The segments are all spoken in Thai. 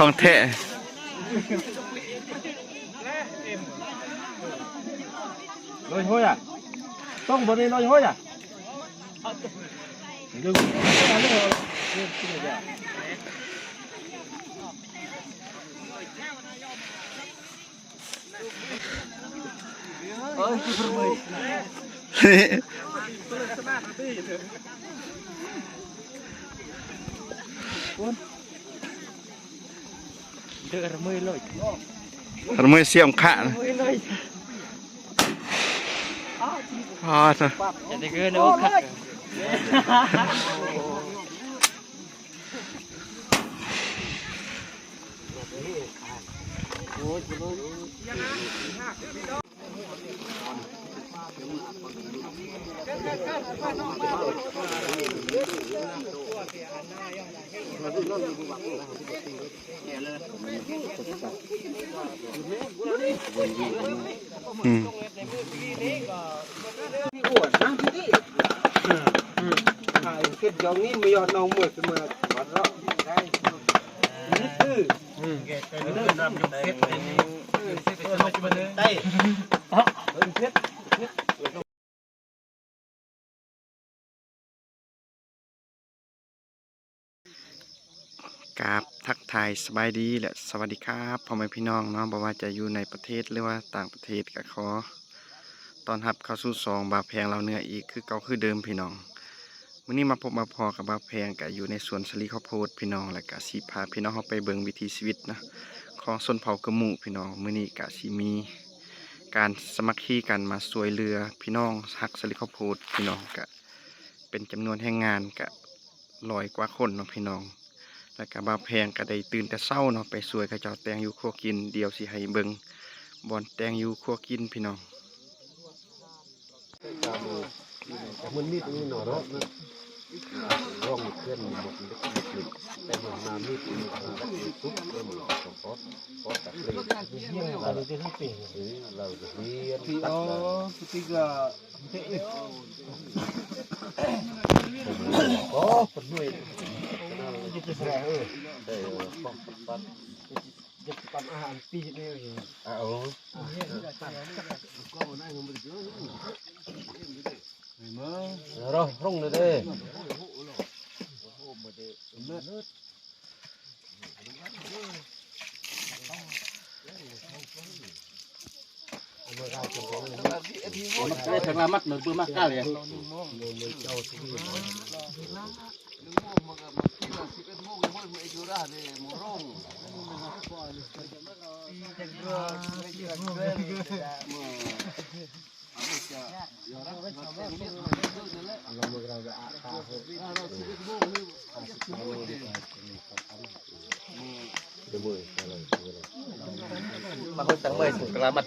ของแท้ลอยห้อยอ่ะต้องบนนี้ลอยห้อยอ่ะดึงเดือดมือเลยทำไมเสียมขาดพอเถอะจะได้เกินโอ้ขัดเก็บยองนี้ไม่ยอดน้องหมดเสมอวัดเราได้นี่คือเรื่องนำยกเก็บในนี้ได้เก็บกราบทักทายสบายดีและสวัสดีครับพ่อแม่พี่น้องเนาะบอกว่าจะอยู่ในประเทศหรือว่าต่างประเทศก็ขอตอนรับเข้าสู่ซองบาแพงเราเนื้ออีกคือเก่าคือเดิมพี่น้องมื้อนี้มาพบมาพอกับบาแพงก็อยู่ในสวนสลีข้าวโพดพี่น้องและก็สิพาพี่น้องเข้าไปเบิ่งวิถีชีวิตนะของชนเผ่ากระหมู่พี่น้องมื้อนี้ก็สิมีการสมัครคีกันมาช่วยเรือพี่น้องฮักสลีข้าวโพดพี่น้องก็เป็นจำนวนแรงงานก็100 กว่าคนเนาะพี่น้องแล้วก็บาแพงก็ได้ตื่นแต่เช้าเนาะไปช่วยเขาเจ้าแตงอยู่ครัวกินเดี๋ยวสิให้เบิ่งบ่อนแตงอยู่ครัวกินพี่น้องมันมีตรงนี้หน่อยรถนะร่องเคลื่อนหมดเล็กๆแต่มันน้ำมีตรงนี้ทุบแล้วมันต้องพอตัดเลยเราจะให้เปลี่ยนเราจะเรียนที่อ๋อที่ก็เท่โอ้คนด้วยจะแสดงได้ปั๊บจะปั๊มอาหารปีนี่อยู่อ๋อrồi rung rồi đi thằng la mắt nó bự mắt cao liền mà không tặng mời sủng lá mặt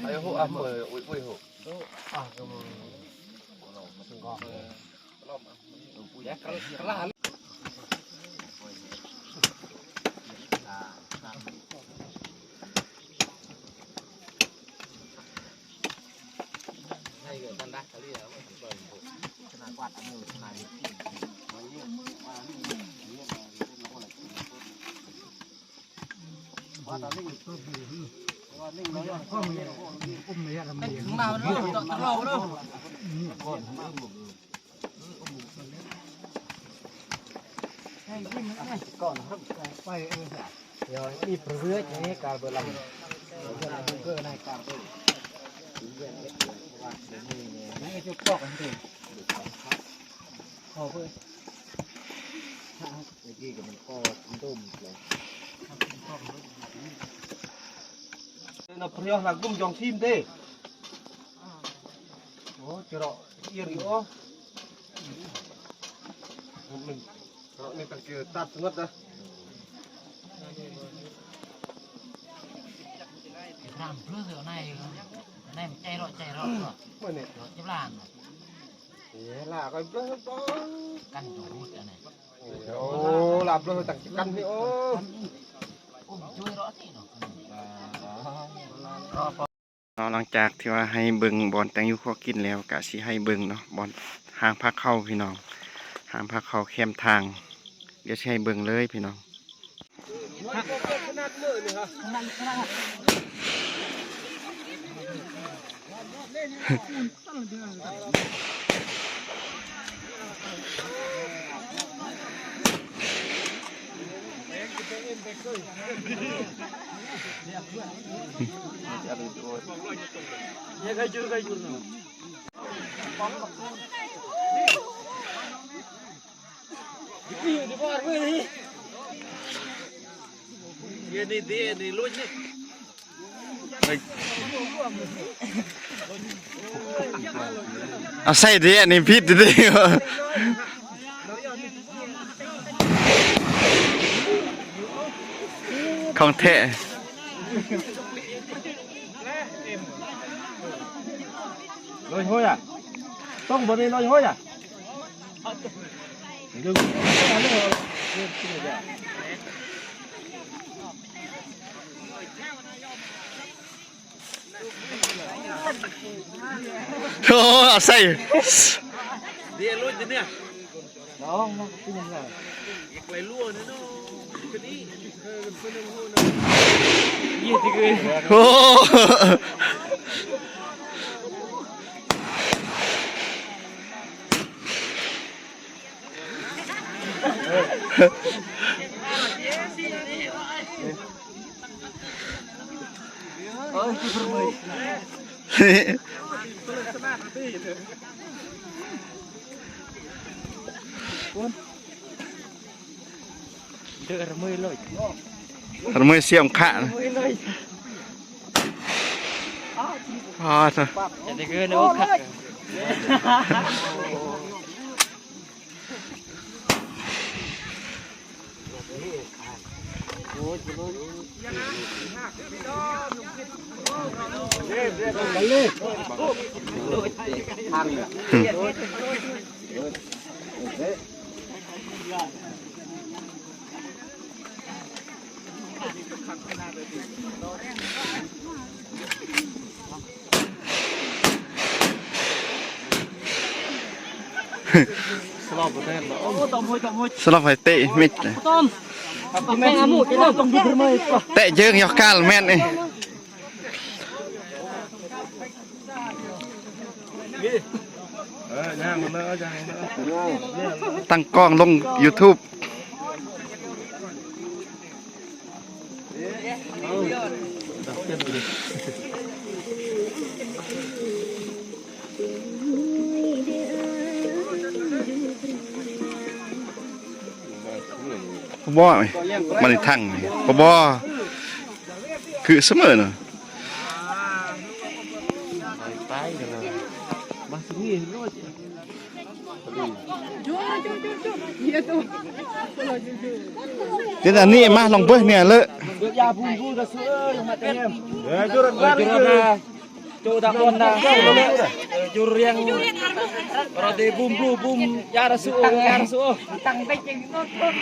ayo ho am ui ho còn quay rồi đi rưới thế cả bữa làm cơ này cả mấy cái cọc anh thì hồ thôi cái gì của mình co tôm nó priok là gum dòng chim thế ô chờ đó yên nữa mình mình phải kêu tạt ngất ra làm plus giờ này mình chạy rồi chép làn là coi căn chủ cái này ô làm rồi tặng căn đi ô ช่วยรอที่เนาะ เนาะหลังจากที่ว่าให้เบิ่งบอลแต่งอยู่ข้อกินแล้วก็สิให้เบิ่งเนาะบอลหางพักเข้าพี่น้องหางพักเข้าแคมทางเดี๋ยวสิให้เบิ่งเลยพี่น้อง ini dia ni lucu ni เอาใส่ดิอันนี้ผิดดิของแท้ lôi thôi à tông vào đây lôi thôi à đừng โอ้เอาใส่ dia lucu ni đó cái gì này quay lua nữa nó cái đi ยี่สิบเลย โอ้ ที่ประเมิน เดือดมือเลย ทำไมเสียมขาดพอเถอะ จะได้เกินโอ้ค่ะ สลับไปเตะมิดเลย แม่หมูจะต้องดูประเมิน เตะเยอะยอกกาลแม่นนี่ตั้งกล้องลง YouTube บ่มันทั้งบ่คือเสมอเนาะ เดี๋ยวอันนี้มาลองเบิ่งเนี่ยเลอะ ยาพูนกระสือยังมาเต็มจุดนะจุดตะกอนนะจุดเรียงเราได้บูมยาระสือยาระสือตั้งไปจริงต้น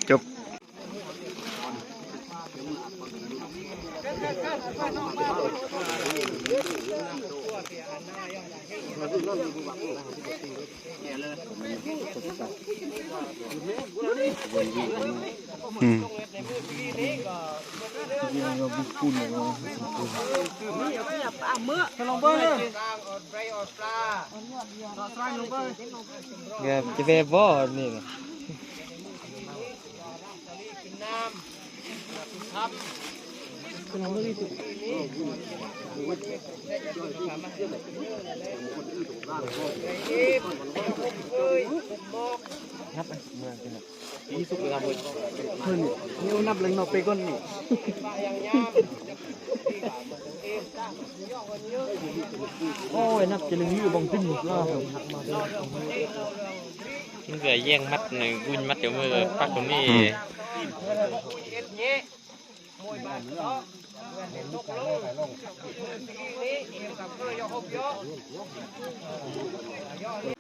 จบจะไปบ่อนี่ อีสุกเลยครับเพื่อนนี่นับเลยเราไปก้นนี่โอ้ยนับจะลึงอยู่บงติ้งก็หักมาเลย những người giang mắt này gun mắt kiểu mưa phát của ni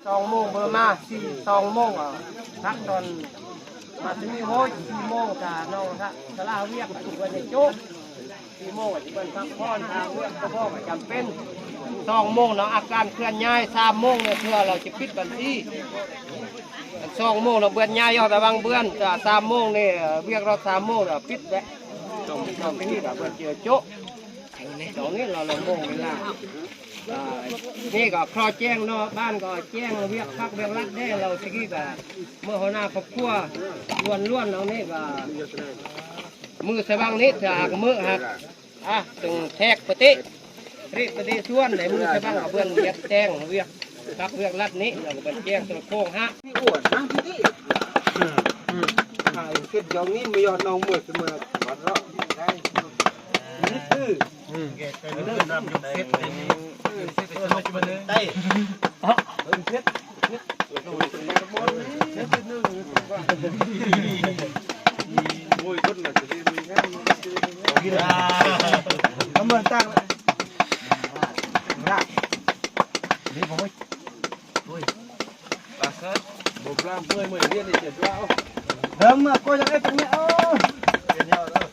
Song mông bơ ma si song mông ở thác đòn mà chỉมีhôi si mông cả nâu thácสลาเวียกถูกวันในโจ๊กsi môngที่เป็นพักผ่อนทางเวียกก็พ่อจำเป็นสองโมงเนาะอาการเคลื่อนย้ายสามโมงเนี่ยเพื่อเราจะปิดบัญชีสองโมงเราเบื่อย้ายยอดแต่บางเบื่อจะสามโมงเนี่ยเวียกเราสามโมงเราปิดแล้วต้องที่นี่กับเบื่อเจอโจ๊กตรงนี้เราโมงเวลานี่ก็คลอแจ้งเนาะบ้านก็แจ้งเวียกพักเวียกรัดได้เราสิกี้ก็เมื่อหัวหน้าครอบครัวล้วนๆเรานี่ก็มือสว่างนิดจากมือหักถึงแทกปฏิริปฏิส่วนในมือสว่างกับเพื่อนเวียกแจ้งเวียกพักเวียกรัดนี้เราก็เป็นแจ้งตัวโค้งฮะพี่อ้วนนะพี่นี่เกิดอย่างนี้ไม่ยอมนองมือเสมอวัดเราได้นี่คือเริ่มนำยกเซตได้เซตโอ้ยคนน่ะจะมีแค่ทำมันตั้งนะนี่ผมไม่โอ้ยปากครับผมรำเมื่อยเมื่อยเรียนนี่เจ็บแล้วเดิมมาก็ยังไอ้ตรงนี้เป็นยอดแล้ว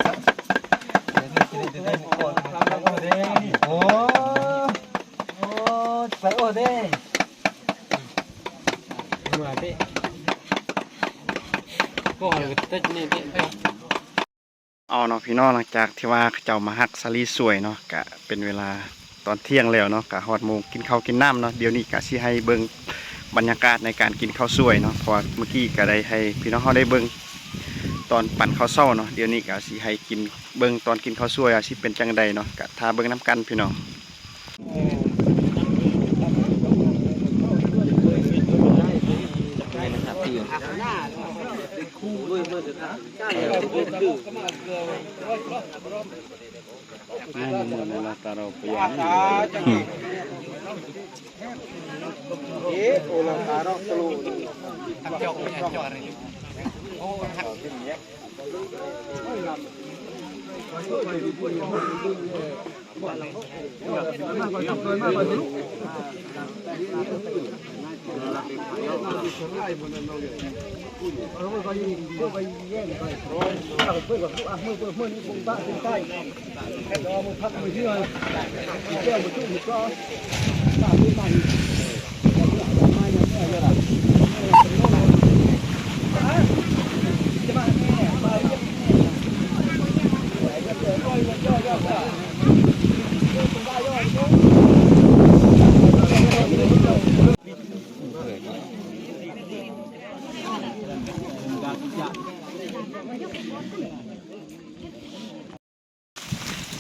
โอ้โอ้ไปโอ้เด้มาเด้ก็เลยตัดนี่เด้ เอาเนาะพี่น้องหลังจากที่ว่าเจ้ามาฮักสลีสวยเนาะกะเป็นเวลาตอนเที่ยงแล้วเนาะกะฮอดโมงกินข้าวกินน้ำเนาะเดี๋ยวนี้กะสิให้เบิ่งบรรยากาศในการกินข้าวสวยเนาะเพราะเมื่อกี้ก็ได้ให้พี่น้องเขาได้เบิ่งตอนปั่นข้าวเช้าเนาะเดี๋ยวนี้กะสิให้กินเบิ่งตอนกินข้าวสวยสิเป็นจังใดเนาะกะท่าเบิ่งน้ำกันพี่น้อง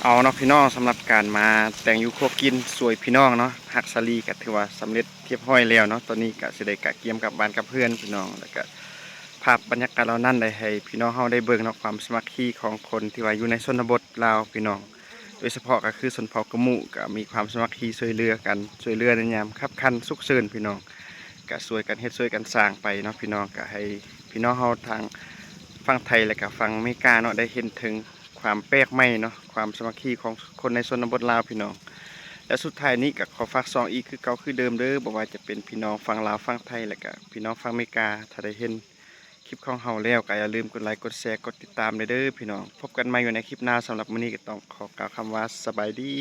เอาเนาะพี่น้องสำหรับการมาแต่งยูโคกินสวยพี่น้องเนาะฮักซาลีก็ถือว่าสำเร็จเรียบร้อยแล้วเนาะตอนนี้ก็สิได้กะเกียมกับบ้านกับเพื่อนพี่น้องแล้วก็ภาพบรรยากาศเรานั่นได้ให้พี่น้องเฮาได้เบิ่งเนาะความสามัคคีของคนที่ว่าอยู่ในชนบทลาวพี่น้องโดยเฉพาะก็คือชนเผ่ากะหมู่ก็มีความสามัคคีช่วยเหลือกันช่วยเหลือในยามคับคันสุขเชิญพี่น้องก็ช่วยกันเฮ็ดช่วยกันสร้างไปเนาะพี่น้องก็ให้พี่น้องเฮาทางฝั่งไทยและก็ฝั่งอเมริกาเนาะได้เห็นถึงความแปลกใหม่เนาะความสามัคคีของคนในชนบทลาวพี่น้องและสุดท้ายนี้ก็ขอฝากซองอีกคือเก่าคือเดิมเด้อบ่ว่าจะเป็นพี่น้องฝั่งลาวฝั่งไทยและก็พี่น้องฝั่งอเมริกาถ้าได้เห็นคลิปของเฮาแล้วก็อย่าลืมกดไลค์กดแชร์กดติดตามเด้อพี่น้องพบกันใหม่อยู่ในคลิปหน้าสำหรับมื้อนี้ก็ต้องขอกล่าวคำว่าสบายดี